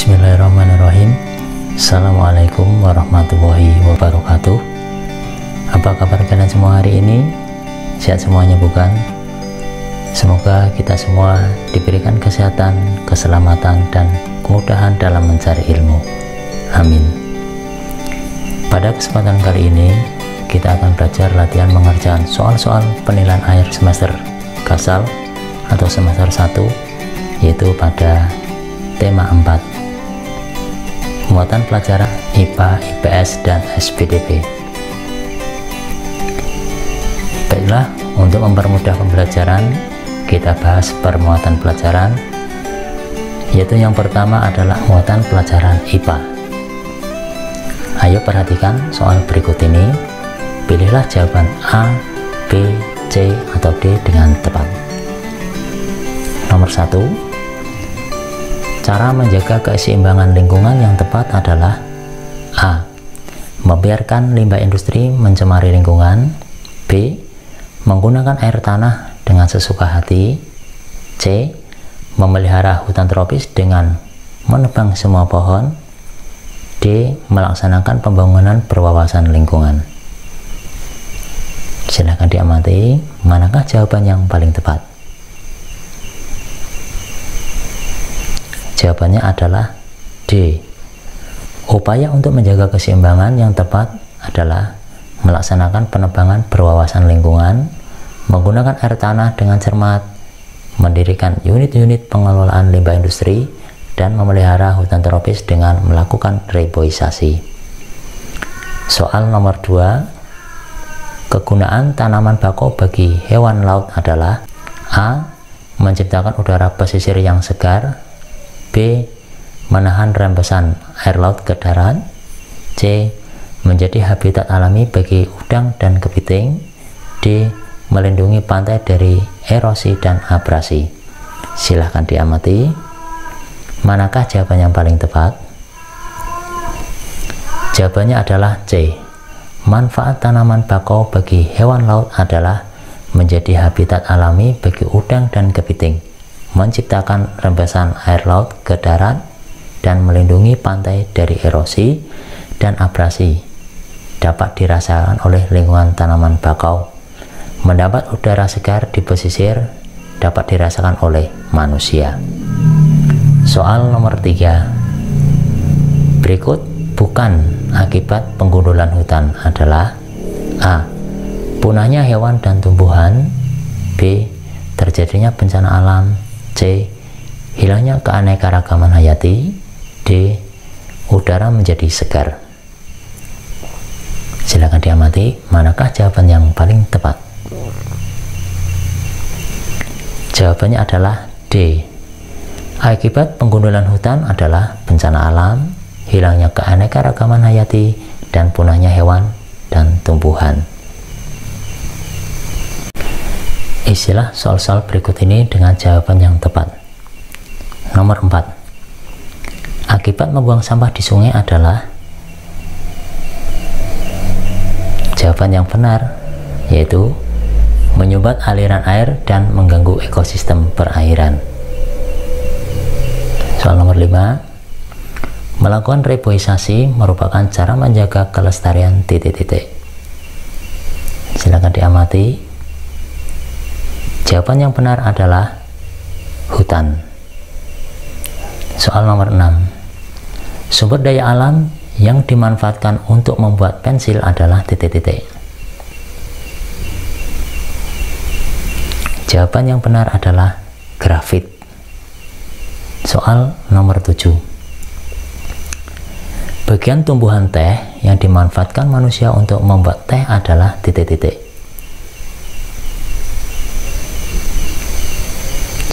Bismillahirrahmanirrahim. Assalamualaikum warahmatullahi wabarakatuh. Apa kabar kalian semua hari ini? Sehat semuanya bukan? Semoga kita semua diberikan kesehatan, keselamatan, dan kemudahan dalam mencari ilmu. Amin. Pada kesempatan kali ini, kita akan belajar latihan mengerjakan soal-soal penilaian akhir semester Kasal atau semester 1, yaitu pada tema 4. Muatan pelajaran IPA, IPS, dan SPDP. Baiklah, untuk mempermudah pembelajaran, kita bahas permuatan pelajaran, yaitu yang pertama adalah muatan pelajaran IPA. Ayo perhatikan soal berikut ini, pilihlah jawaban A, B, C, atau D dengan tepat. Nomor 1, cara menjaga keseimbangan lingkungan yang tepat adalah A. Membiarkan limbah industri mencemari lingkungan. B. Menggunakan air tanah dengan sesuka hati. C. Memelihara hutan tropis dengan menebang semua pohon. D. Melaksanakan pembangunan berwawasan lingkungan. Silahkan diamati, manakah jawaban yang paling tepat? Jawabannya adalah D. Upaya untuk menjaga keseimbangan yang tepat adalah melaksanakan penebangan berwawasan lingkungan, menggunakan air tanah dengan cermat, mendirikan unit-unit pengelolaan limbah industri, dan memelihara hutan tropis dengan melakukan reboisasi. Soal nomor 2, kegunaan tanaman bakau bagi hewan laut adalah A. Menciptakan udara pesisir yang segar. B. Menahan rembesan air laut ke darat. C. Menjadi habitat alami bagi udang dan kepiting. D. Melindungi pantai dari erosi dan abrasi. Silahkan diamati, manakah jawaban yang paling tepat? Jawabannya adalah C. Manfaat tanaman bakau bagi hewan laut adalah menjadi habitat alami bagi udang dan kepiting, menciptakan rembesan air laut ke darat, dan melindungi pantai dari erosi dan abrasi. Dapat dirasakan oleh lingkungan tanaman bakau. Mendapat udara segar di pesisir dapat dirasakan oleh manusia. Soal nomor 3. Berikut bukan akibat penggundulan hutan adalah A. Punahnya hewan dan tumbuhan. B. Terjadinya bencana alam. C. Hilangnya keanekaragaman hayati. D. Udara menjadi segar. Silakan diamati, manakah jawaban yang paling tepat? Jawabannya adalah D. Akibat penggundulan hutan adalah bencana alam, hilangnya keanekaragaman hayati, dan punahnya hewan dan tumbuhan. Isilah soal-soal berikut ini dengan jawaban yang tepat. Nomor 4. Akibat membuang sampah di sungai adalah, jawaban yang benar yaitu menyumbat aliran air dan mengganggu ekosistem perairan. Soal nomor 5. Melakukan reboisasi merupakan cara menjaga kelestarian ... Silakan diamati. Jawaban yang benar adalah hutan. Soal nomor 6. Sumber daya alam yang dimanfaatkan untuk membuat pensil adalah ... Jawaban yang benar adalah grafit. Soal nomor 7. Bagian tumbuhan teh yang dimanfaatkan manusia untuk membuat teh adalah ...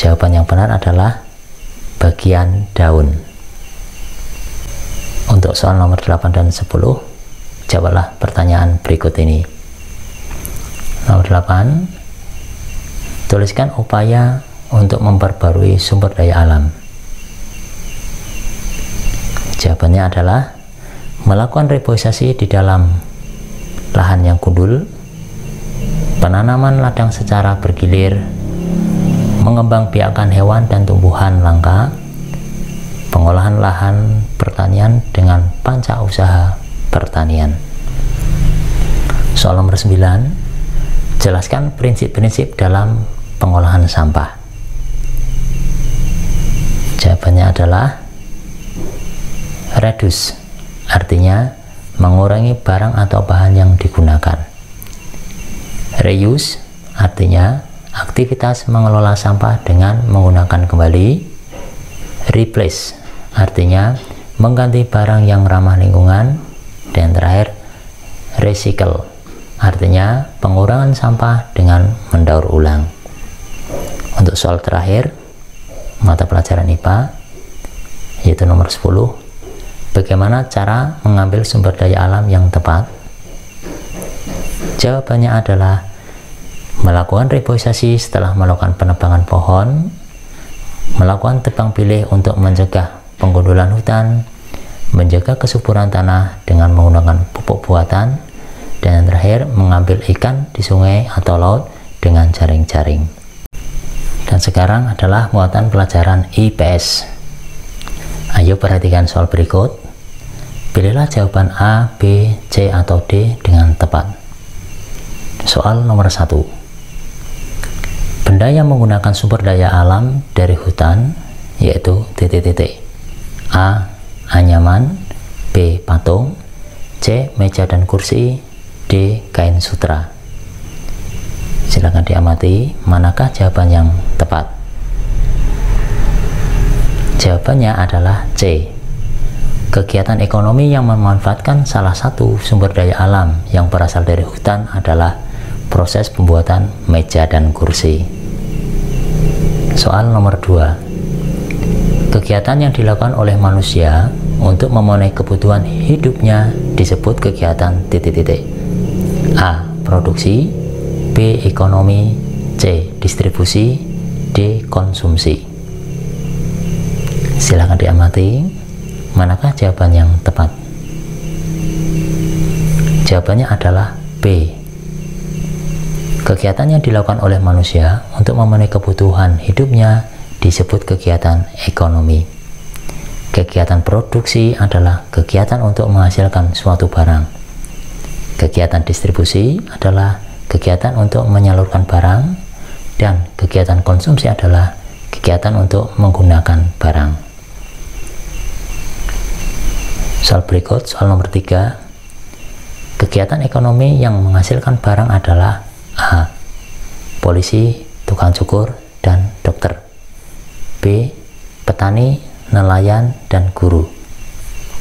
Jawaban yang benar adalah bagian daun. Untuk soal nomor 8 dan 10, jawablah pertanyaan berikut ini. Nomor 8. Tuliskan upaya untuk memperbarui sumber daya alam. Jawabannya adalah melakukan reboisasi di dalam lahan yang gundul, penanaman ladang secara bergilir, mengembangbiakan hewan dan tumbuhan langka, pengolahan lahan pertanian dengan panca usaha pertanian. Soal nomor 9, jelaskan prinsip-prinsip dalam pengolahan sampah. Jawabannya adalah reduce, artinya mengurangi barang atau bahan yang digunakan. Reuse, artinya aktivitas mengelola sampah dengan menggunakan kembali. Replace, artinya mengganti barang yang ramah lingkungan. Dan terakhir, recycle, artinya pengurangan sampah dengan mendaur ulang. Untuk soal terakhir, mata pelajaran IPA, yaitu nomor 10, bagaimana cara mengambil sumber daya alam yang tepat? Jawabannya adalah melakukan reboisasi setelah melakukan penebangan pohon, melakukan tebang pilih untuk mencegah penggundulan hutan, menjaga kesuburan tanah dengan menggunakan pupuk buatan, dan yang terakhir mengambil ikan di sungai atau laut dengan jaring-jaring. Dan sekarang adalah muatan pelajaran IPS. Ayo perhatikan soal berikut. Pilihlah jawaban A, B, C, atau D dengan tepat. Soal nomor 1. Benda yang menggunakan sumber daya alam dari hutan, yaitu titik-titik. A. Anyaman, B. Patung, C. Meja dan kursi, D. Kain sutra. Silakan diamati manakah jawaban yang tepat. Jawabannya adalah C. Kegiatan ekonomi yang memanfaatkan salah satu sumber daya alam yang berasal dari hutan adalah proses pembuatan meja dan kursi. Soal nomor 2. Kegiatan yang dilakukan oleh manusia untuk memenuhi kebutuhan hidupnya disebut kegiatan titik-titik. A. Produksi, B. Ekonomi, C. Distribusi, D. Konsumsi. Silakan diamati manakah jawaban yang tepat. Jawabannya adalah B. Kegiatan yang dilakukan oleh manusia untuk memenuhi kebutuhan hidupnya disebut kegiatan ekonomi. Kegiatan produksi adalah kegiatan untuk menghasilkan suatu barang. Kegiatan distribusi adalah kegiatan untuk menyalurkan barang, dan kegiatan konsumsi adalah kegiatan untuk menggunakan barang. Soal berikut, soal nomor 3. Kegiatan ekonomi yang menghasilkan barang adalah A. Polisi, tukang cukur, dan dokter. B. Petani, nelayan, dan guru.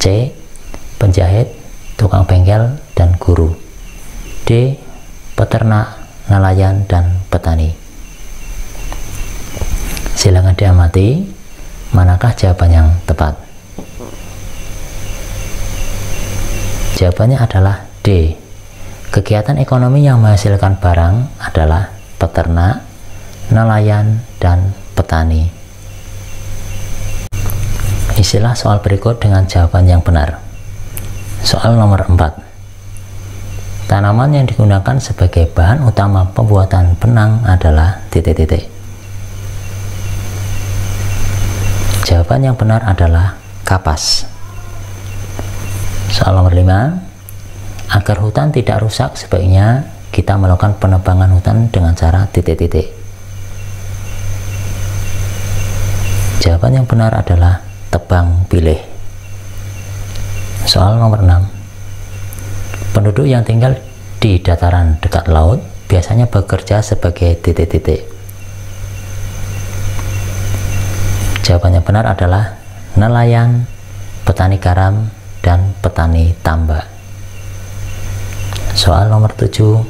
C. Penjahit, tukang bengkel, dan guru. D. Peternak, nelayan, dan petani. Silakan diamati manakah jawaban yang tepat. Jawabannya adalah D. Kegiatan ekonomi yang menghasilkan barang adalah peternak, nelayan, dan petani. Isilah soal berikut dengan jawaban yang benar. Soal nomor 4. Tanaman yang digunakan sebagai bahan utama pembuatan benang adalah titik-titik. Jawaban yang benar adalah kapas. Soal nomor 5. Agar hutan tidak rusak, sebaiknya kita melakukan penebangan hutan dengan cara titik-titik. Jawaban yang benar adalah tebang pilih. Soal nomor 6. Penduduk yang tinggal di dataran dekat laut biasanya bekerja sebagai titik-titik. Jawabannya benar adalah nelayan, petani garam, dan petani tambak. Soal nomor 7.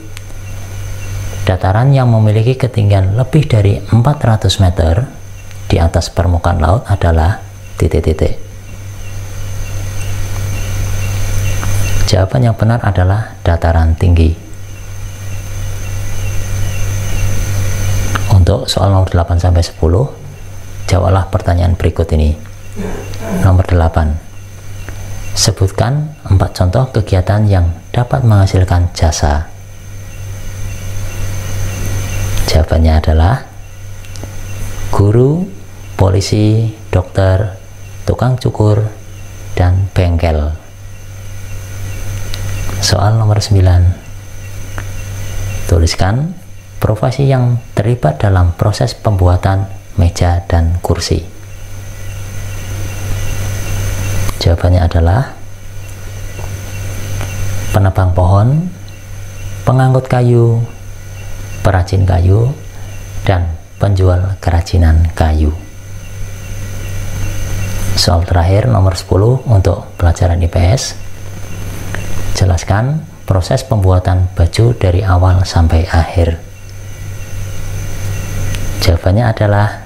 Dataran yang memiliki ketinggian lebih dari 400 meter di atas permukaan laut adalah titik-titik. Jawaban yang benar adalah dataran tinggi. Untuk soal nomor 8-10, jawablah pertanyaan berikut ini. Nomor 8. Sebutkan 4 contoh kegiatan yang dapat menghasilkan jasa. Jawabannya adalah guru, polisi, dokter, tukang cukur, dan bengkel. Soal nomor 9. Tuliskan profesi yang terlibat dalam proses pembuatan meja dan kursi. Jawabannya adalah penebang pohon, pengangkut kayu, perajin kayu, dan penjual kerajinan kayu. Soal terakhir nomor 10 untuk pelajaran IPS. Jelaskan proses pembuatan baju dari awal sampai akhir. Jawabannya adalah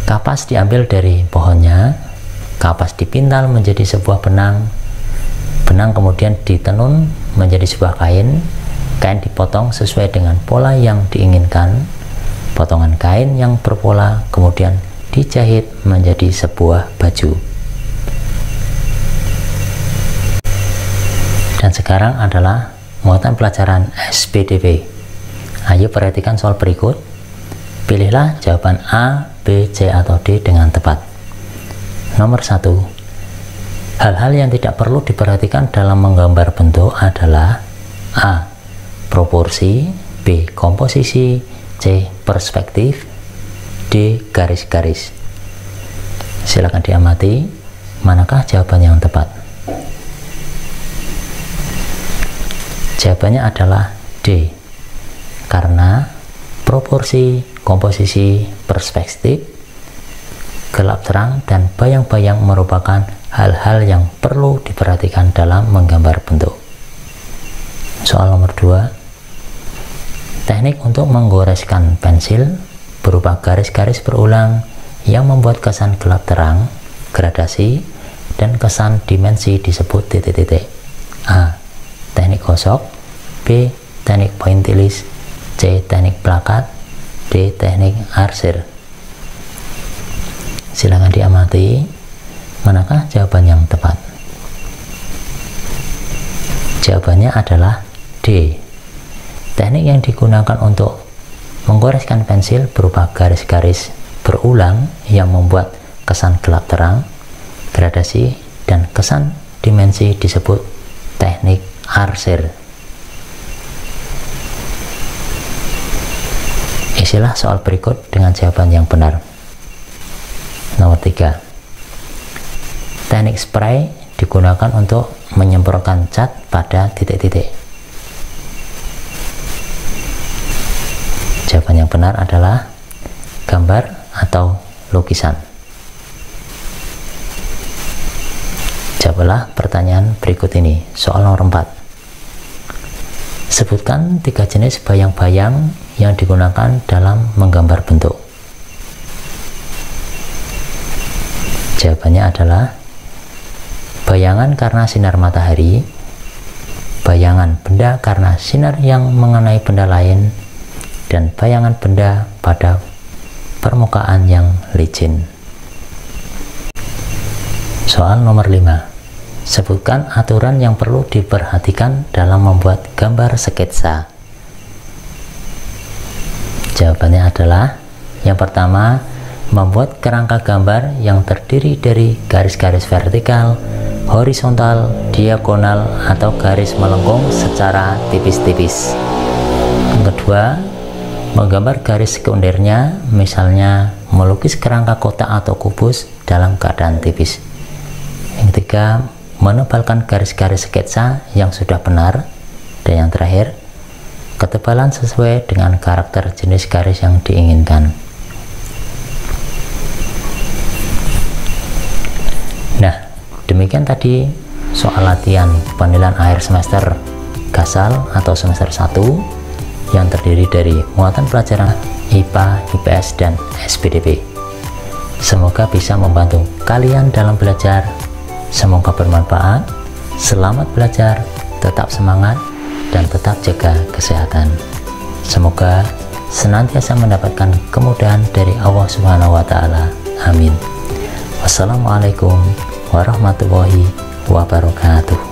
kapas diambil dari pohonnya, kapas dipintal menjadi sebuah benang, benang kemudian ditenun menjadi sebuah kain, kain dipotong sesuai dengan pola yang diinginkan, potongan kain yang berpola kemudian dijahit menjadi sebuah baju. Dan sekarang adalah muatan pelajaran SPDP. Ayo perhatikan soal berikut. Pilihlah jawaban A, B, C, atau D dengan tepat. Nomor 1. Hal-hal yang tidak perlu diperhatikan dalam menggambar bentuk adalah A. Proporsi, B. Komposisi, C. Perspektif, D. Garis-garis. Silakan diamati manakah jawaban yang tepat. Jawabannya adalah D. Karena proporsi, komposisi, perspektif, gelap terang, dan bayang-bayang merupakan hal-hal yang perlu diperhatikan dalam menggambar bentuk. Soal nomor 2. Teknik untuk menggoreskan pensil berupa garis-garis berulang yang membuat kesan gelap terang, gradasi, dan kesan dimensi disebut titik-titik. A. Teknik gosok, B. Teknik pointillis, C. Teknik plakat, D. Teknik arsir. Silakan diamati manakah jawaban yang tepat. Jawabannya adalah D. Teknik yang digunakan untuk menggoreskan pensil berupa garis-garis berulang yang membuat kesan gelap terang, gradasi, dan kesan dimensi disebut teknik arsir. Isilah soal berikut dengan jawaban yang benar. Nomor 3. Teknik spray digunakan untuk menyemprotkan cat pada titik-titik. Jawaban yang benar adalah gambar atau lukisan. Jawablah pertanyaan berikut ini. Soal nomor 4. Sebutkan 3 jenis bayang-bayang yang digunakan dalam menggambar bentuk. Jawabannya adalah bayangan karena sinar matahari, bayangan benda karena sinar yang mengenai benda lain, dan bayangan benda pada permukaan yang licin. Soal nomor 5. Sebutkan aturan yang perlu diperhatikan dalam membuat gambar sketsa. Jawabannya adalah yang pertama, membuat kerangka gambar yang terdiri dari garis-garis vertikal, horizontal, diagonal, atau garis melengkung secara tipis-tipis. Yang kedua, menggambar garis sekundernya, misalnya melukis kerangka kotak atau kubus dalam keadaan tipis. Yang ketiga, menebalkan garis-garis sketsa yang sudah benar. Dan yang terakhir, ketebalan sesuai dengan karakter jenis garis yang diinginkan. Nah, demikian tadi soal latihan penilaian akhir semester Gasal atau semester 1 yang terdiri dari muatan pelajaran IPA, IPS, dan SPDP. Semoga bisa membantu kalian dalam belajar. Semoga bermanfaat. Selamat belajar, tetap semangat, dan tetap jaga kesehatan. Semoga senantiasa mendapatkan kemudahan dari Allah Subhanahu wa Ta'ala. Amin. Wassalamualaikum warahmatullahi wabarakatuh.